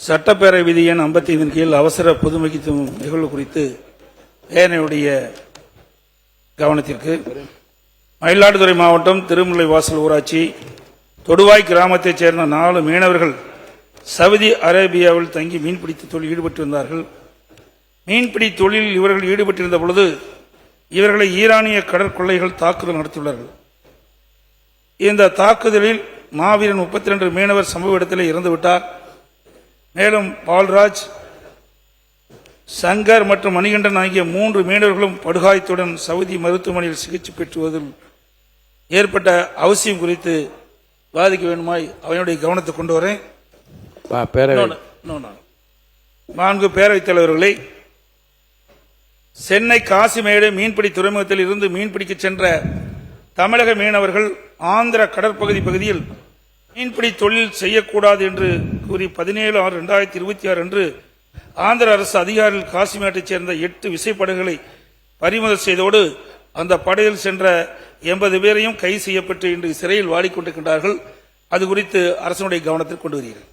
சட்டப்பேரவை விதி எண் 55 கீழ் அவசர பொது முக்கியத்துவம் நிகழ்வு குறித்து என்னுடைய கவனத்திற்கு மயிலாடுதுறை மாவட்டம் திருமுல்லைவாசல் ஊராட்சி தொடுவாய் கிராமத்தைச் சேர்ந்த 4 மீனவர்கள் சவுதி அரேபியாவில் தங்கி மீன்பிடித்து தொழில் ஈடுபட்டிருந்தார்கள். மீன்பிடி தொழிலில் இவர்கள் ஈடுபட்டிருந்த பொழுது இவர்களை ஈரானிய கடற்கொள்ளைகள் தாக்குதல் நடத்தியுள்ளார்கள். இந்த தாக்குதலில் மாவீரன் 32 மீனவர் சம்பவ இடத்திலே இறந்துவிட்டார். மேலும் பால்ராஜ், சங்கர் மற்றும் மணிகண்டன் ஆகிய 3 மீனவர்களும் படுகாயத்துடன் சவுதி மருத்துவமனையில் சிகிச்சை பெற்றுவதில் ஏற்பட்ட அவசியம் குறித்து வாதிக்க வேண்டுமாய் அவனுடைய கவனத்தை கொண்டு வரேன். 4 பேரவைத் தலைவர்களை சென்னை காசிமேடு மீன்பிடி துறைமுகத்தில் இருந்து மீன்பிடிக்க சென்ற தமிழக மீனவர்கள் ஆந்திர கடற்பகுதி பகுதியில் மீன்பிடி தொழில் செய்யக்கூடாது என்று கூறி 17/6/2026 அன்று ஆந்திர அரசு அதிகாரிகள் காசிமேட்டைச் சேர்ந்த 8 விசைப்படகுகளை பறிமுதல் செய்தோடு அந்த படகில் சென்ற 80 பேரையும் கைது செய்யப்பட்டு இன்று சிறையில் வாடிக்கொண்டிருக்கின்றார்கள். அது குறித்து அரசனுடைய கவனத்தில் கொண்டு வருகிறேன்.